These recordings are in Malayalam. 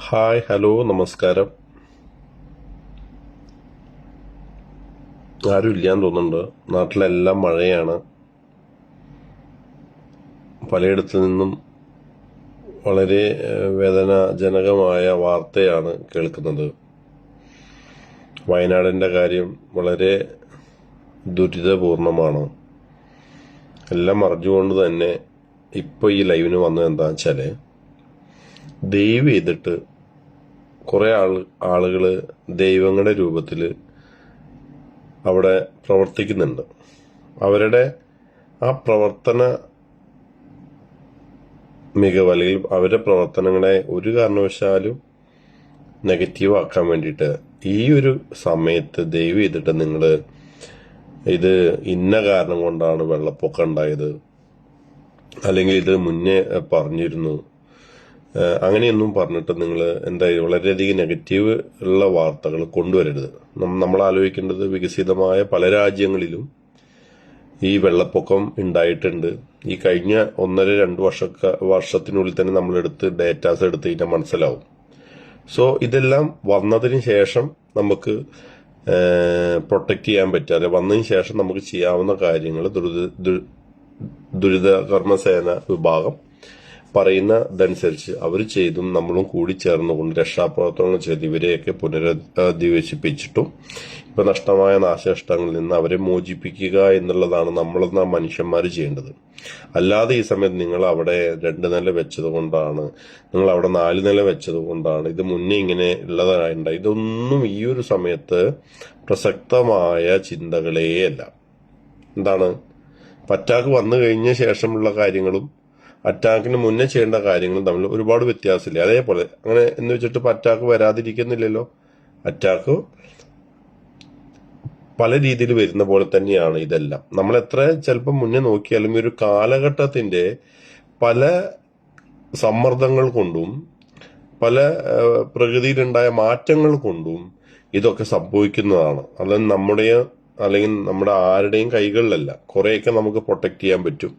ഹായ് ഹലോ നമസ്കാരം. ആരും ഇല്ലാന്ന് തോന്നുന്നുണ്ട്. നാട്ടിലെല്ലാം മഴയാണ്. പലയിടത്തു നിന്നും വളരെ വേദനാജനകമായ വാർത്തയാണ് കേൾക്കുന്നത്. വയനാടിന്റെ കാര്യം വളരെ ദുരിതപൂർണമാണ്. എല്ലാം അറിഞ്ഞുകൊണ്ട് തന്നെ ഇപ്പൊ ഈ ലൈവിന് വന്നത് എന്താണെന്ന് വെച്ചാല്, ദയവ് ചെയ്തിട്ട് കുറെ ആളുകള് ദൈവങ്ങളുടെ രൂപത്തില് അവിടെ പ്രവർത്തിക്കുന്നുണ്ട്. അവരുടെ ആ പ്രവർത്തന മികവ് അല്ലെങ്കിൽ അവരുടെ പ്രവർത്തനങ്ങളെ ഒരു കാരണവശാലും നെഗറ്റീവ് ആക്കാൻ വേണ്ടിയിട്ട് ഈ ഒരു സമയത്ത് ദയവ് ചെയ്തിട്ട് നിങ്ങൾ ഇത് ഇന്ന കാരണം കൊണ്ടാണ് വെള്ളപ്പൊക്കം ഉണ്ടായത്, അല്ലെങ്കിൽ ഇത് മുന്നേ പറഞ്ഞിരുന്നു, അങ്ങനെയൊന്നും പറഞ്ഞിട്ട് നിങ്ങൾ എന്തായാലും വളരെയധികം നെഗറ്റീവ് ഉള്ള വാർത്തകൾ കൊണ്ടുവരരുത്. നമ്മൾ ആലോചിക്കേണ്ടത് വികസിതമായ പല രാജ്യങ്ങളിലും ഈ വെള്ളപ്പൊക്കം ഉണ്ടായിട്ടുണ്ട്. ഈ കഴിഞ്ഞ 1.5-2 വർഷത്തിനുള്ളിൽ തന്നെ നമ്മളെടുത്ത് ഡേറ്റാസ് എടുത്ത് കഴിഞ്ഞാൽ മനസ്സിലാവും. സോ ഇതെല്ലാം വന്നതിന് ശേഷം നമുക്ക് പ്രൊട്ടക്ട് ചെയ്യാൻ പറ്റാതെ വന്നതിന് ശേഷം നമുക്ക് ചെയ്യാവുന്ന കാര്യങ്ങൾ ദുരിതകർമ്മസേന വിഭാഗം പറയുന്നതനുസരിച്ച് അവർ ചെയ്തും നമ്മളും കൂടി ചേർന്നുകൊണ്ട് രക്ഷാപ്രവർത്തനങ്ങൾ ചെയ്ത് ഇവരെയൊക്കെ പുനരധിവസിപ്പിച്ചിട്ടും ഇപ്പൊ നഷ്ടമായ നാശനഷ്ടങ്ങളിൽ നിന്ന് അവരെ മോചിപ്പിക്കുക എന്നുള്ളതാണ് നമ്മളെന്ന മനുഷ്യന്മാർ ചെയ്യേണ്ടത്. അല്ലാതെ ഈ സമയത്ത് നിങ്ങൾ അവിടെ 2 നില വെച്ചത് കൊണ്ടാണ്, നിങ്ങൾ അവിടെ 4 നില വെച്ചത് കൊണ്ടാണ്, ഇത് മുന്നേ ഇങ്ങനെ ഉള്ളതായിട്ടുണ്ട്, ഇതൊന്നും ഈ ഒരു സമയത്ത് പ്രസക്തമായ ചിന്തകളേയല്ല. എന്താണ്, അറ്റാക്ക് വന്നു കഴിഞ്ഞ ശേഷമുള്ള കാര്യങ്ങളും അറ്റാക്കിന് മുന്നേ ചെയ്യേണ്ട കാര്യങ്ങളും തമ്മിൽ ഒരുപാട് വ്യത്യാസമില്ല. അതേപോലെ അങ്ങനെ എന്ന് വെച്ചിട്ട് ഇപ്പൊ അറ്റാക്ക് വരാതിരിക്കുന്നില്ലല്ലോ. അറ്റാക്ക് പല രീതിയിൽ വരുന്ന പോലെ തന്നെയാണ് ഇതെല്ലാം. നമ്മൾ എത്ര ചിലപ്പോൾ മുന്നേ നോക്കിയാലും ഒരു കാലഘട്ടത്തിന്റെ പല സമ്മർദ്ദങ്ങൾ കൊണ്ടും പല പ്രകൃതിയിലുണ്ടായ മാറ്റങ്ങൾ കൊണ്ടും ഇതൊക്കെ സംഭവിക്കുന്നതാണ്. അല്ലെങ്കിൽ നമ്മുടെ ആരുടെയും കൈകളിലല്ല. കുറെയൊക്കെ നമുക്ക് പ്രൊട്ടക്ട് ചെയ്യാൻ പറ്റും.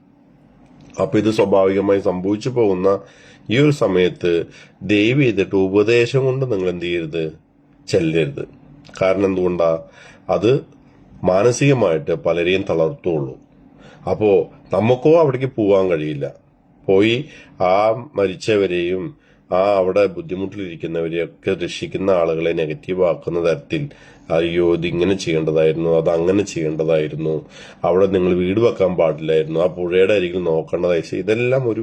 അപ്പൊ ഇത് സ്വാഭാവികമായി സംഭവിച്ചു പോകുന്ന ഈ ഒരു സമയത്ത് ദയവ് ചെയ്തിട്ട് ഉപദേശം കൊണ്ട് നിങ്ങൾ എന്ത് ചെയ്യരുത്, ചെല്ലരുത്. കാരണം എന്തുകൊണ്ടാ, അത് മാനസികമായിട്ട് പലരെയും തളർത്തുള്ളൂ. അപ്പോ നമുക്കോ അവിടേക്ക് പോകാൻ കഴിയില്ല. പോയി ആ മരിച്ചവരെയും അവിടെ ബുദ്ധിമുട്ടിലിരിക്കുന്നവരെയൊക്കെ രക്ഷിക്കുന്ന ആളുകളെ നെഗറ്റീവ് ആക്കുന്ന തരത്തിൽ അയ്യോ ഇതിങ്ങനെ ചെയ്യേണ്ടതായിരുന്നു, അത് അങ്ങനെ ചെയ്യേണ്ടതായിരുന്നു, അവിടെ നിങ്ങൾ വീട് വെക്കാൻ പാടില്ലായിരുന്നു, ആ പുഴയുടെ അരികിൽ നോക്കേണ്ടതായി, ഇതെല്ലാം ഒരു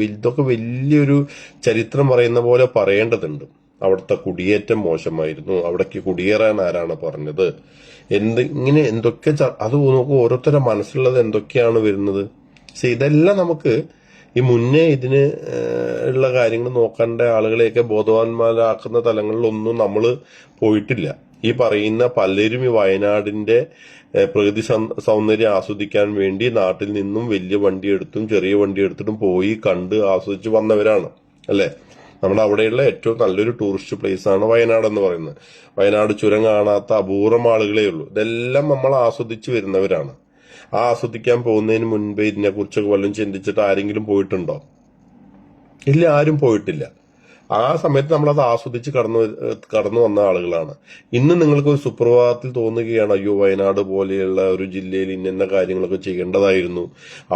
ഇതൊക്കെ വലിയൊരു ചരിത്രം പറയുന്ന പോലെ പറയേണ്ടതുണ്ട്. അവിടുത്തെ കുടിയേറ്റം മോശമായിരുന്നു, അവിടേക്ക് കുടിയേറാൻ ആരാണ് പറഞ്ഞത്, ഇങ്ങനെ എന്തൊക്കെ അത് നോക്കൂ, ഓരോരുത്തരുടെ മനസ്സിലുള്ളത് എന്തൊക്കെയാണ് വരുന്നത്. പക്ഷെ ഇതെല്ലാം നമുക്ക് ഈ മുന്നേ ഇതിന് ഉള്ള കാര്യങ്ങൾ നോക്കേണ്ട ആളുകളെയൊക്കെ ബോധവാന്മാരാക്കുന്ന തലങ്ങളിലൊന്നും നമ്മൾ പോയിട്ടില്ല. ഈ പറയുന്ന പലരും ഈ വയനാടിന്റെ പ്രകൃതി സൗന്ദര്യം ആസ്വദിക്കാൻ വേണ്ടി നാട്ടിൽ നിന്നും വലിയ വണ്ടി എടുത്തും ചെറിയ വണ്ടി എടുത്തിട്ടും പോയി കണ്ട് ആസ്വദിച്ച് വന്നവരാണ്, അല്ലെ? നമ്മുടെ അവിടെയുള്ള ഏറ്റവും നല്ലൊരു ടൂറിസ്റ്റ് പ്ലേസ് ആണ് വയനാട് എന്ന് പറയുന്നത്. വയനാട് ചുരം കാണാത്ത അപൂർവം ആളുകളേ ഉള്ളൂ. ഇതെല്ലാം നമ്മൾ ആസ്വദിച്ച് വരുന്നവരാണ്. ആസ്വദിക്കാൻ പോകുന്നതിന് മുൻപേ ഇതിനെക്കുറിച്ചൊക്കെ വല്ലതും ചിന്തിച്ചിട്ട് ആരെങ്കിലും പോയിട്ടുണ്ടോ? ഇല്ല, ആരും പോയിട്ടില്ല. ആ സമയത്ത് നമ്മളത് ആസ്വദിച്ച് കടന്നു വന്ന ആളുകളാണ്. ഇന്ന് നിങ്ങൾക്ക് ഒരു സുപ്രഭാതത്തിൽ തോന്നുകയാണ്, അയ്യോ വയനാട് പോലെയുള്ള ഒരു ജില്ലയിൽ ഇന്ന കാര്യങ്ങളൊക്കെ ചെയ്യേണ്ടതായിരുന്നു,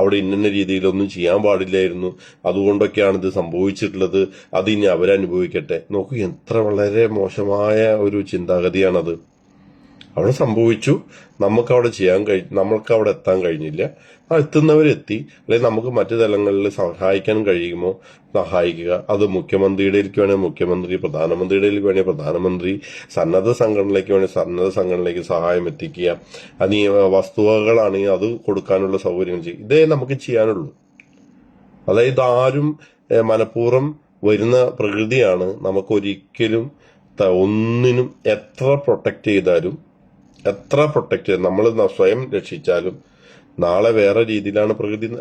അവിടെ ഇന്ന രീതിയിലൊന്നും ചെയ്യാൻ പാടില്ലായിരുന്നു, അതുകൊണ്ടൊക്കെയാണ് ഇത് സംഭവിച്ചിട്ടുള്ളത്, അത് ഇനി അവരനുഭവിക്കട്ടെ. നോക്കൂ, എത്ര വളരെ മോശമായ ഒരു ചിന്താഗതിയാണത്. അവിടെ സംഭവിച്ചു, നമ്മൾക്ക് അവിടെ എത്താൻ കഴിഞ്ഞില്ല. എത്തുന്നവരെത്തി, അല്ലെങ്കിൽ നമുക്ക് മറ്റു തലങ്ങളിൽ സഹായിക്കാൻ കഴിയുമോ സഹായിക്കുക. അത് മുഖ്യമന്ത്രിയുടെയിലേക്ക് വേണേൽ മുഖ്യമന്ത്രി, പ്രധാനമന്ത്രിയുടെയിലേക്ക് വേണേൽ പ്രധാനമന്ത്രി, സന്നദ്ധ സംഘടനയിലേക്ക് വേണേൽ സന്നദ്ധ സംഘടനയിലേക്ക് സഹായം എത്തിക്കുക. അത് വസ്തുവകളാണെങ്കിൽ അത് കൊടുക്കാനുള്ള സൗകര്യങ്ങൾ ചെയ്യും. ഇതേ നമുക്ക് ചെയ്യാനുള്ളൂ. അതായത് ആരും മനഃപൂർവ്വം വരുന്ന പ്രകൃതിയാണ്. നമുക്കൊരിക്കലും ഒന്നിനും എത്ര പ്രൊട്ടക്ട് ചെയ്താലും നമ്മൾ സ്വയം രക്ഷിച്ചാലും നാളെ വേറെ രീതിയിലാണ്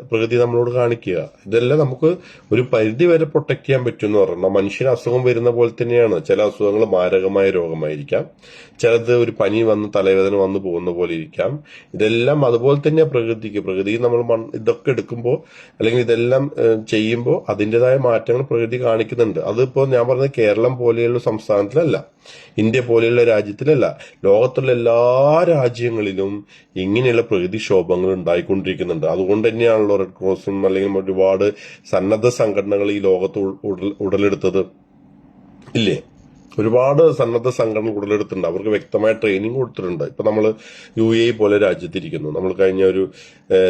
പ്രകൃതി നമ്മളോട് കാണിക്കുക. ഇതെല്ലാം നമുക്ക് ഒരു പരിധി വരെ പ്രൊട്ടക്ട് ചെയ്യാൻ പറ്റും എന്ന് പറഞ്ഞാൽ, മനുഷ്യന് അസുഖം വരുന്ന പോലെ തന്നെയാണ്. ചില അസുഖങ്ങൾ മാരകമായ രോഗമായിരിക്കാം, ചിലത് ഒരു പനി വന്ന് തലവേദന വന്ന് പോകുന്ന പോലെ ഇരിക്കാം. ഇതെല്ലാം അതുപോലെ തന്നെ പ്രകൃതി നമ്മൾ ഇതൊക്കെ എടുക്കുമ്പോൾ അല്ലെങ്കിൽ ഇതെല്ലാം ചെയ്യുമ്പോൾ അതിൻ്റെതായ മാറ്റങ്ങൾ പ്രകൃതി കാണിക്കുന്നുണ്ട്. അതിപ്പോ ഞാൻ പറഞ്ഞത് കേരളം പോലെയുള്ള സംസ്ഥാനത്തിലല്ല, ഇന്ത്യ പോലെയുള്ള രാജ്യത്തിലല്ല, ലോകത്തുള്ള എല്ലാ രാജ്യങ്ങളിലും ഇങ്ങനെയുള്ള പ്രകൃതിക്ഷോഭങ്ങൾ ഉണ്ടായിക്കൊണ്ടിരിക്കുന്നുണ്ട്. അതുകൊണ്ട് തന്നെയാണല്ലോ റെഡ് ക്രോസും അല്ലെങ്കിൽ ഒരുപാട് സന്നദ്ധ സംഘടനകൾ ഈ ലോകത്ത് ഉടലെടുത്തത് ഇല്ലേ? ഒരുപാട് സന്നദ്ധ സംഘടനകൾ ഉടലെടുത്തിട്ടുണ്ട്. അവർക്ക് വ്യക്തമായ ട്രെയിനിങ് കൊടുത്തിട്ടുണ്ട്. ഇപ്പൊ നമ്മൾ UAE പോലെ രാജ്യത്തിരിക്കുന്നു. നമ്മൾ കഴിഞ്ഞ ഒരു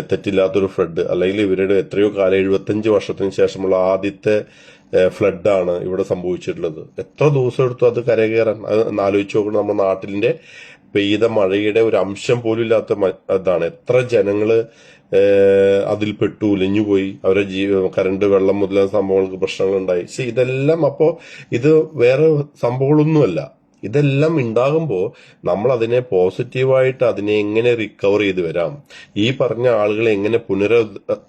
തെറ്റില്ലാത്തൊരു ഫ്ലഡ്, അല്ലെങ്കിൽ ഇവരുടെ എത്രയോ കാലം 75 വർഷത്തിന് ശേഷമുള്ള ആദ്യത്തെ ഫ്ലഡാണ് ഇവിടെ സംഭവിച്ചിട്ടുള്ളത്. എത്ര ദിവസം എടുത്തു അത് കരകയറാൻ? അത് ആലോചിച്ച് നോക്കണം. നമ്മുടെ നാട്ടിലിന്റെ പെയ്ത മഴയുടെ ഒരു അംശം പോലും ഇല്ലാത്ത ഇതാണ്. എത്ര ജനങ്ങള് അതിൽ പെട്ടു ഉലഞ്ഞുപോയി, അവരെ കറണ്ട്, വെള്ളം മുതലായ സംഭവങ്ങൾക്ക് പ്രശ്നങ്ങൾ ഉണ്ടായി. ഇതെല്ലാം അപ്പോ ഇത് വേറെ സംഭവങ്ങളൊന്നുമല്ല. ഇതെല്ലാം ഉണ്ടാകുമ്പോൾ നമ്മൾ അതിനെ പോസിറ്റീവായിട്ട് അതിനെ എങ്ങനെ റിക്കവർ ചെയ്ത് വരാം, ഈ പറഞ്ഞ ആളുകളെ എങ്ങനെ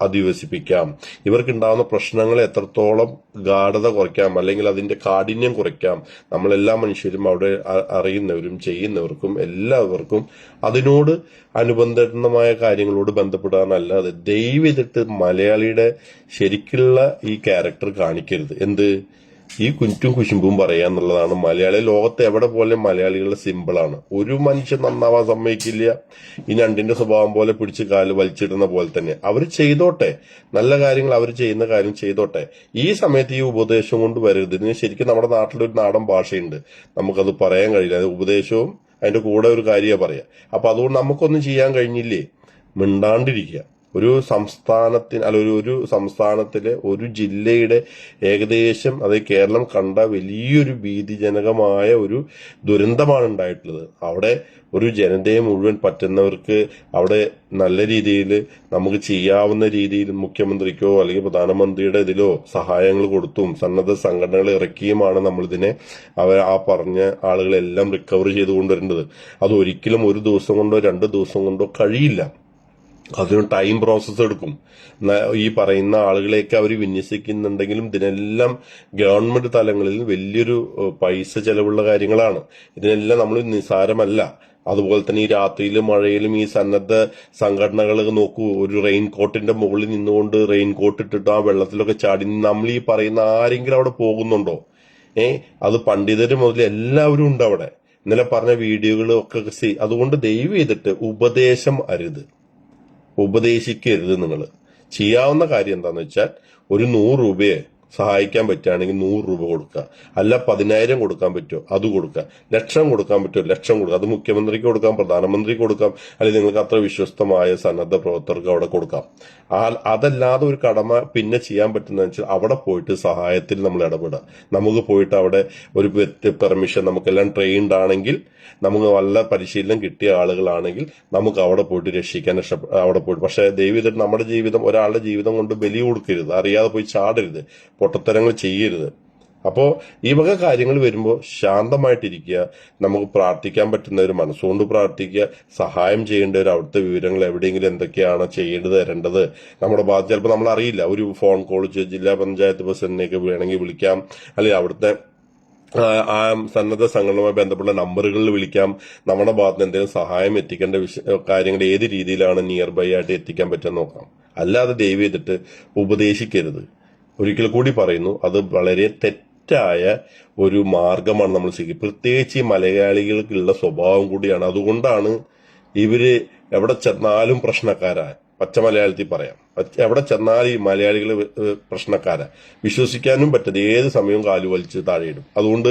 അധിവസിപ്പിക്കാം, ഇവർക്ക് ഉണ്ടാകുന്ന പ്രശ്നങ്ങളെ എത്രത്തോളം ഗാഠത കുറയ്ക്കാം അല്ലെങ്കിൽ അതിന്റെ കാഠിന്യം കുറയ്ക്കാം. നമ്മളെല്ലാ മനുഷ്യരും അവിടെ അറിയുന്നവരും ചെയ്യുന്നവർക്കും എല്ലാവർക്കും അതിനോട് അനുബന്ധമായ കാര്യങ്ങളോട് ബന്ധപ്പെടാനല്ലാതെ ദയവ് ചെയ്തിട്ട് മലയാളിയുടെ ശരിക്കുള്ള ഈ ക്യാരക്ടർ കാണിക്കരുത്. എന്ത് ഈ കുഞ്ചും കുശുമ്പും പറയാന്നുള്ളതാണ് മലയാളി. ലോകത്ത് എവിടെ പോലെ മലയാളികളുടെ സിമ്പിളാണ്. ഒരു മനുഷ്യൻ നന്നാവാൻ സമ്മതിക്കില്ല. ഈ ഞണ്ടിന്റെ സ്വഭാവം പോലെ പിടിച്ച് കാല് വലിച്ചിടുന്ന പോലെ തന്നെ അവർ ചെയ്തോട്ടെ, നല്ല കാര്യങ്ങൾ അവർ ചെയ്യുന്ന കാര്യം ചെയ്തോട്ടെ. ഈ സമയത്ത് ഈ ഉപദേശം കൊണ്ട് വരരുത്. ഇതിന് ശരിക്കും നമ്മുടെ നാട്ടിലൊരു നാടൻ ഭാഷയുണ്ട്, നമുക്കത് പറയാൻ കഴിയില്ല. അത് ഉപദേശവും അതിന്റെ കൂടെ ഒരു കാര്യമാണ് പറയാ. അപ്പൊ അതുകൊണ്ട് നമുക്കൊന്നും ചെയ്യാൻ കഴിഞ്ഞില്ലേ, മിണ്ടാണ്ടിരിക്കുക. ഒരു സംസ്ഥാനത്തിന് ഒരു സംസ്ഥാനത്തിലെ ഒരു ജില്ലയുടെ ഏകദേശം അത് കേരളം കണ്ട വലിയൊരു ഭീതിജനകമായ ഒരു ദുരന്തമാണ് ഉണ്ടായിട്ടുള്ളത്. അവിടെ ഒരു ജനതയെ മുഴുവൻ പറ്റുന്നവർക്ക് അവിടെ നല്ല രീതിയിൽ നമുക്ക് ചെയ്യാവുന്ന രീതിയിൽ മുഖ്യമന്ത്രിക്കോ അല്ലെങ്കിൽ പ്രധാനമന്ത്രിയുടെ ഇതിലോ സഹായങ്ങൾ കൊടുത്തും സന്നദ്ധ സംഘടനകൾ ഇറക്കിയുമാണ് നമ്മളിതിനെ ആ പറഞ്ഞ ആളുകളെല്ലാം റിക്കവർ ചെയ്ത് കൊണ്ടുവരേണ്ടത്. അത് ഒരിക്കലും ഒരു ദിവസം കൊണ്ടോ 2 ദിവസം കൊണ്ടോ കഴിയില്ല. അതിന് ടൈം പ്രോസസ്സ് എടുക്കും. ഈ പറയുന്ന ആളുകളെയൊക്കെ അവർ വിന്യസിക്കുന്നുണ്ടെങ്കിലും ഇതിനെല്ലാം ഗവൺമെന്റ് തലങ്ങളിൽ വലിയൊരു പൈസ ചെലവുള്ള കാര്യങ്ങളാണ്. ഇതിനെല്ലാം നമ്മൾ നിസ്സാരമല്ല. അതുപോലെ തന്നെ ഈ രാത്രിയിലും മഴയിലും ഈ സന്നദ്ധ സംഘടനകൾ നോക്കൂ, ഒരു റെയിൻ കോട്ടിന്റെ മുകളിൽ നിന്നുകൊണ്ട് റെയിൻ കോട്ട് ഇട്ടിട്ട് ആ വെള്ളത്തിലൊക്കെ ചാടി നമ്മൾ ഈ പറയുന്ന ആരെങ്കിലും അവിടെ പോകുന്നുണ്ടോ? അത് പണ്ഡിതര് മുതൽ എല്ലാവരും ഉണ്ട് അവിടെ. ഇന്നലെ പറഞ്ഞ വീഡിയോകളും ഒക്കെ അതുകൊണ്ട് ദയവ് ചെയ്തിട്ട് ഉപദേശം അരുത്, ഉപദേശിക്കരുത്. നിങ്ങൾ ചെയ്യാവുന്ന കാര്യം എന്താന്ന് വെച്ചാൽ ഒരു 100 രൂപയെ സഹായിക്കാൻ പറ്റുകയാണെങ്കിൽ 100 രൂപ കൊടുക്കുക. അല്ല 10,000 കൊടുക്കാൻ പറ്റുമോ അത് കൊടുക്കുക. ലക്ഷം കൊടുക്കാൻ പറ്റുമോ ലക്ഷം കൊടുക്കുക. അത് മുഖ്യമന്ത്രിക്ക് കൊടുക്കാം, പ്രധാനമന്ത്രിക്ക് കൊടുക്കാം, അല്ലെങ്കിൽ നിങ്ങൾക്ക് അത്ര വിശ്വസ്തമായ സന്നദ്ധ പ്രവർത്തകർക്ക് അവിടെ കൊടുക്കാം. അതല്ലാതെ ഒരു കടമ പിന്നെ ചെയ്യാൻ പറ്റുന്ന വെച്ചാൽ അവിടെ പോയിട്ട് സഹായത്തിൽ നമ്മൾ ഇടപെടുക. നമുക്ക് പോയിട്ട് അവിടെ ഒരു പെർമിഷൻ, നമുക്കെല്ലാം ട്രെയിൻഡ് ആണെങ്കിൽ, നമുക്ക് നല്ല പരിശീലനം കിട്ടിയ ആളുകളാണെങ്കിൽ നമുക്ക് അവിടെ പോയിട്ട് രക്ഷിക്കാൻ അവിടെ പോയിട്ട്. പക്ഷെ ദൈവം നമ്മുടെ ജീവിതം, ഒരാളുടെ ജീവിതം കൊണ്ട് ബലി കൊടുക്കരുത്, അറിയാതെ പോയി ചാടരുത്, പൊട്ടത്തരങ്ങൾ ചെയ്യരുത്. അപ്പോ ഈ വക കാര്യങ്ങൾ വരുമ്പോൾ ശാന്തമായിട്ടിരിക്കുക. നമുക്ക് പ്രാർത്ഥിക്കാൻ പറ്റുന്ന ഒരു മനസ്സുകൊണ്ട് പ്രാർത്ഥിക്കുക. സഹായം ചെയ്യേണ്ടവർ അവിടുത്തെ വിവരങ്ങൾ എവിടെയെങ്കിലും എന്തൊക്കെയാണ് ചെയ്യേണ്ടത് തരേണ്ടത് നമ്മുടെ ഭാഗത്ത് ചിലപ്പോൾ നമ്മൾ അറിയില്ല. ഒരു ഫോൺ കോൾ ജില്ലാ പഞ്ചായത്ത് പ്രസിഡന്റിനെയൊക്കെ വേണമെങ്കിൽ വിളിക്കാം, അല്ലെങ്കിൽ അവിടുത്തെ ആ സന്നദ്ധ സംഘടനയുമായി ബന്ധപ്പെട്ട നമ്പറുകളിൽ വിളിക്കാം. നമ്മുടെ ഭാഗത്ത് എന്തെങ്കിലും സഹായം എത്തിക്കേണ്ട കാര്യങ്ങൾ ഏത് രീതിയിലാണ് നിയർ ബൈ ആയിട്ട് എത്തിക്കാൻ പറ്റുമെന്ന് നോക്കാം. അല്ലാതെ ദയവ് ചെയ്തിട്ട് ഉപദേശിക്കരുത്. ഒരിക്കൽ കൂടി പറയുന്നു, അത് വളരെ തെറ്റായ ഒരു മാർഗമാണ് നമ്മൾ സ്വീകരിക്കുക. പ്രത്യേകിച്ച് ഈ മലയാളികൾക്കുള്ള സ്വഭാവം കൂടിയാണ്. അതുകൊണ്ടാണ് ഇവര് എവിടെ ചെന്നാലും പ്രശ്നക്കാരാ. പച്ച മലയാളത്തിൽ പറയാം, എവിടെ ചെന്നാൽ ഈ മലയാളികൾ പ്രശ്നക്കാരാ. വിശ്വസിക്കാനും പറ്റത് ഏത് സമയവും കാലു വലിച്ച് താഴെയിടും. അതുകൊണ്ട്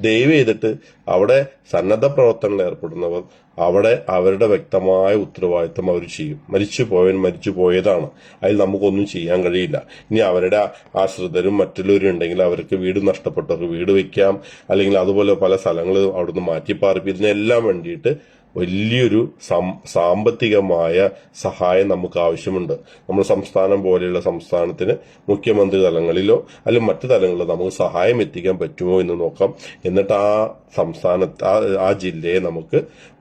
ദയവ് ചെയ്തിട്ട് അവിടെ സന്നദ്ധ പ്രവർത്തനങ്ങൾ ഏർപ്പെടുന്നവർ അവിടെ അവരുടെ വ്യക്തമായ ഉത്തരവാദിത്തം അവർ ചെയ്യും. മരിച്ചു പോയതാണ്, അതിൽ നമുക്കൊന്നും ചെയ്യാൻ കഴിയില്ല. ഇനി അവരുടെ ആശ്രിതരും മറ്റുള്ളവരും ഉണ്ടെങ്കിൽ അവർക്ക് വീട് നഷ്ടപ്പെട്ടവർക്ക് വീട് വെക്കാം, അല്ലെങ്കിൽ അതുപോലെ പല സ്ഥലങ്ങൾ അവിടുന്ന് മാറ്റിപ്പാർപ്പി. ഇതിനെല്ലാം വേണ്ടിയിട്ട് വലിയൊരു സാമ്പത്തികമായ സഹായം നമുക്ക് ആവശ്യമുണ്ട്. നമ്മൾ സംസ്ഥാനം പോലെയുള്ള സംസ്ഥാനത്തിന് മുഖ്യമന്ത്രി തലങ്ങളിലോ അല്ലെങ്കിൽ മറ്റു തലങ്ങളിലോ നമുക്ക് സഹായം എത്തിക്കാൻ പറ്റുമോ എന്ന് നോക്കാം. എന്നിട്ട് ആ സംസ്ഥാനത്ത് ആ ജില്ലയെ നമുക്ക്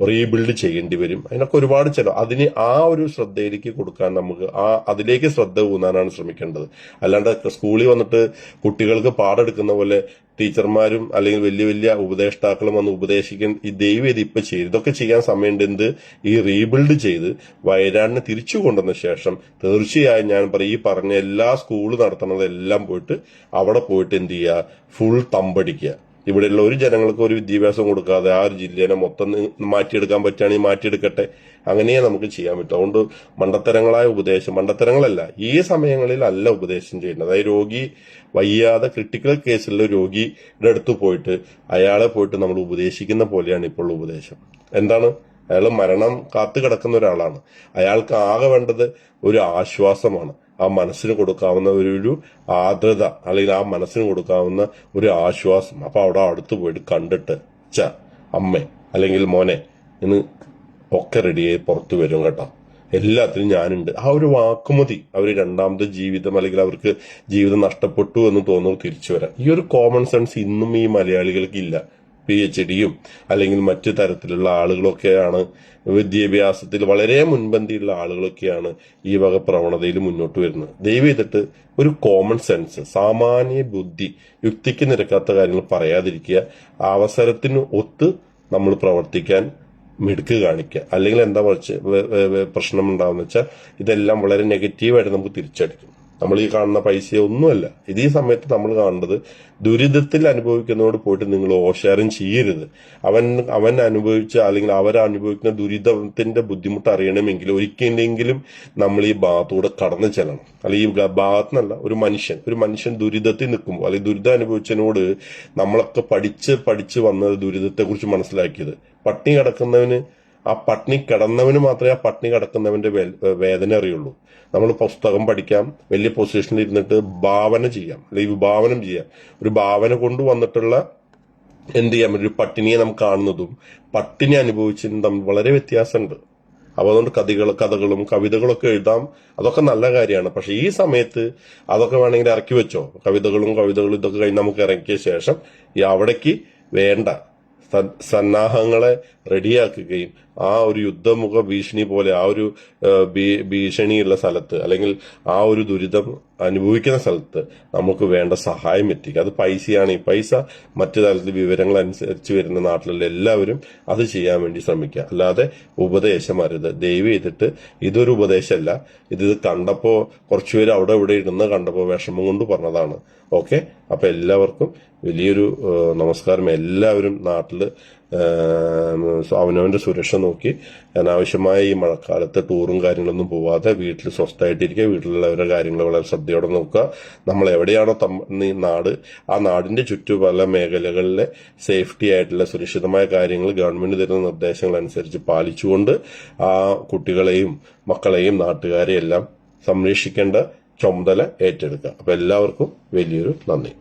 റീബിൽഡ് ചെയ്യേണ്ടി വരും. അതിനൊക്കെ ഒരുപാട് ചെലവ്. അതിന് ആ ഒരു ശ്രദ്ധയിലേക്ക് കൊടുക്കാൻ നമുക്ക് അതിലേക്ക് ശ്രദ്ധ ഊന്നാനാണ് ശ്രമിക്കേണ്ടത്. അല്ലാണ്ട് സ്കൂളിൽ വന്നിട്ട് കുട്ടികൾക്ക് പാടെടുക്കുന്ന പോലെ ടീച്ചർമാരും അല്ലെങ്കിൽ വലിയ വലിയ ഉപദേഷ്ടാക്കളും വന്ന് ഉപദേശിക്കാൻ ഈ ദൈവം ഇത് ഇപ്പൊ ചെയ്ത് ഇതൊക്കെ ചെയ്യാൻ സമയമുണ്ട്. എന്ത് ഈ റീബിൽഡ് ചെയ്ത് വയനാടിനെ തിരിച്ചു കൊണ്ടുവന്ന ശേഷം തീർച്ചയായും ഞാൻ പറയും ഈ പറഞ്ഞ എല്ലാ സ്കൂള് നടത്തുന്നതെല്ലാം പോയിട്ട് അവിടെ പോയിട്ട് എന്ത് ചെയ്യുക, ഫുൾ തമ്പടിക്കുക. ഇവിടെയുള്ള ഒരു ജനങ്ങൾക്ക് ഒരു വിദ്യാഭ്യാസം കൊടുക്കാതെ ആ ഒരു ജില്ലേനെ മൊത്തം മാറ്റിയെടുക്കാൻ പറ്റുകയാണെങ്കിൽ മാറ്റിയെടുക്കട്ടെ. അങ്ങനെയേ നമുക്ക് ചെയ്യാൻ പറ്റും. അതുകൊണ്ട് മണ്ടത്തരങ്ങളായ ഉപദേശം, മണ്ടത്തരങ്ങളല്ല, ഈ സമയങ്ങളിൽ അല്ല ഉപദേശം ചെയ്യേണ്ടത്. അതായത് രോഗി വയ്യാതെ ക്രിട്ടിക്കൽ കേസിലുള്ള രോഗിയുടെ അടുത്ത് പോയിട്ട് അയാളെ പോയിട്ട് നമ്മൾ ഉപദേശിക്കുന്ന പോലെയാണ് ഇപ്പോൾ ഉപദേശം. എന്താണ്, അയാൾ മരണം കാത്തു കിടക്കുന്ന ഒരാളാണ്. അയാൾക്ക് ആകെ വേണ്ടത് ഒരു ആശ്വാസമാണ്. ആ മനസ്സിന് കൊടുക്കാവുന്ന ഒരു ആർദ്രത, അല്ലെങ്കിൽ ആ മനസ്സിന് കൊടുക്കാവുന്ന ഒരു ആശ്വാസം. അപ്പൊ അവിടെ അടുത്ത് പോയിട്ട് കണ്ടിട്ട് അമ്മേ അല്ലെങ്കിൽ മോനെ ഇന്ന് ഒക്കെ റെഡിയായി പുറത്തു വരും കേട്ടോ, എല്ലാത്തിനും ഞാനുണ്ട്. ആ ഒരു വാക്കുമതി അവർ രണ്ടാമത് ജീവിതം അല്ലെങ്കിൽ അവർക്ക് ജീവിതം നഷ്ടപ്പെട്ടു എന്ന് തോന്നുന്നു തിരിച്ചു വരാൻ. ഈ ഒരു കോമൺ സെൻസ് ഇന്നും ഈ മലയാളികൾക്ക് ഇല്ല. PhD അല്ലെങ്കിൽ മറ്റു തരത്തിലുള്ള ആളുകളൊക്കെയാണ്, വിദ്യാഭ്യാസത്തിൽ വളരെ മുൻപന്തിയുള്ള ആളുകളൊക്കെയാണ് ഈ വക പ്രവണതയിൽ മുന്നോട്ട് വരുന്നത്. ദയവ് ചെയ്തിട്ട് ഒരു കോമൺ സെൻസ്, സാമാന്യ ബുദ്ധി, യുക്തിക്ക് നിരക്കാത്ത കാര്യങ്ങൾ പറയാതിരിക്കുക. അവസരത്തിന് ഒത്ത് നമ്മൾ പ്രവർത്തിക്കാൻ മിടുക്ക് കാണിക്കുക. അല്ലെങ്കിൽ എന്താ പ്രശ്നം ഉണ്ടാവുന്ന വെച്ചാൽ ഇതെല്ലാം വളരെ നെഗറ്റീവായിട്ട് നമുക്ക് തിരിച്ചടിക്കും. നമ്മൾ ഈ കാണുന്ന പൈസ ഒന്നുമല്ല. ഇതേ സമയത്ത് നമ്മൾ കാണേണ്ടത് ദുരിതത്തിൽ അനുഭവിക്കുന്നതോട് പോയിട്ട് നിങ്ങൾ ഓഷാരം ചെയ്യരുത്. അവൻ അനുഭവിച്ച അല്ലെങ്കിൽ അവരനുഭവിക്കുന്ന ദുരിതത്തിന്റെ ബുദ്ധിമുട്ട് അറിയണമെങ്കിൽ ഒരിക്കലെങ്കിലും നമ്മൾ ഈ ഭാഗത്തൂടെ കടന്നു ചെല്ലണം. അല്ലെങ്കിൽ ഈ ഭാഗത്തുനിന്നല്ല, ഒരു മനുഷ്യൻ ദുരിതത്തിൽ നിൽക്കുമ്പോൾ അല്ലെങ്കിൽ ദുരിതം അനുഭവിച്ചതിനോട് നമ്മളൊക്കെ പഠിച്ച് വന്നത് ദുരിതത്തെക്കുറിച്ച് മനസ്സിലാക്കിയത്. പട്ടിണി കിടക്കുന്നവന് ആ പട്ടിണി കിടന്നവന് മാത്രമേ ആ പട്ടിണി കിടക്കുന്നവന്റെ വേദന അറിയുള്ളൂ. നമ്മൾ പുസ്തകം പഠിക്കാം, വലിയ പൊസിഷനിൽ ഇരുന്നിട്ട് ഭാവന ചെയ്യാം, അല്ലെങ്കിൽ വിഭാവനം ചെയ്യാം. ഒരു ഭാവന കൊണ്ടുവന്നിട്ടുള്ള എന്ത് ചെയ്യാൻ പറ്റും, ഒരു പട്ടിണിയെ നമുക്ക് കാണുന്നതും പട്ടിണി അനുഭവിച്ചതും തമ്മിൽ വളരെ വ്യത്യാസമുണ്ട്. അപ്പൊ അതുകൊണ്ട് കഥകളും കവിതകളൊക്കെ എഴുതാം, അതൊക്കെ നല്ല കാര്യമാണ്. പക്ഷെ ഈ സമയത്ത് അതൊക്കെ വേണമെങ്കിൽ ഇറക്കി വെച്ചോ. കവിതകളും ഇതൊക്കെ കഴിഞ്ഞ് നമുക്ക് ഇറക്കിയ ശേഷം ഈ അവിടേക്ക് വേണ്ട സന്നാഹങ്ങളെ റെഡിയാക്കുകയും ആ ഒരു യുദ്ധമുഖ ഭീഷണി പോലെ ആ ഒരു ഭീഷണിയുള്ള സ്ഥലത്ത് അല്ലെങ്കിൽ ആ ഒരു ദുരിതം അനുഭവിക്കുന്ന സ്ഥലത്ത് നമുക്ക് വേണ്ട സഹായം എത്തിക്കുക. അത് പൈസയാണ്. ഈ പൈസ മറ്റു തരത്തിൽ വിവരങ്ങൾ അനുസരിച്ച് വരുന്ന നാട്ടിലുള്ള എല്ലാവരും അത് ചെയ്യാൻ വേണ്ടി ശ്രമിക്കുക. അല്ലാതെ ഉപദേശം അരുത്. ദയവ് ചെയ്തിട്ട് ഇതൊരു ഉപദേശമല്ല. ഇത് കണ്ടപ്പോ കുറച്ചുപേര് അവിടെ ഇവിടെ ഇരുന്ന് കണ്ടപ്പോ വിഷമം കൊണ്ട് പറഞ്ഞതാണ്. ഓക്കെ, അപ്പൊ എല്ലാവർക്കും വലിയൊരു നമസ്കാരം. എല്ലാവരും നാട്ടില് അവനവന്റെ സുരക്ഷ നോക്കി അനാവശ്യമായ ഈ മഴക്കാലത്ത് ടൂറും കാര്യങ്ങളൊന്നും പോവാതെ വീട്ടിൽ സ്വസ്ഥമായിട്ടിരിക്കുക. വീട്ടിലുള്ളവരുടെ കാര്യങ്ങൾ വളരെ ശ്രദ്ധയോടെ നോക്കുക. നമ്മൾ എവിടെയാണോ നാട്, ആ നാടിന്റെ ചുറ്റു പല മേഖലകളിലെ സേഫ്റ്റി ആയിട്ടുള്ള സുരക്ഷിതമായ കാര്യങ്ങൾ ഗവൺമെന്റ് തരുന്ന നിർദ്ദേശങ്ങൾ അനുസരിച്ച് പാലിച്ചുകൊണ്ട് ആ കുട്ടികളെയും മക്കളെയും നാട്ടുകാരെയും എല്ലാം സംരക്ഷിക്കേണ്ട ചുമതല ഏറ്റെടുക്കുക. അപ്പൊ എല്ലാവർക്കും വലിയൊരു നന്ദി.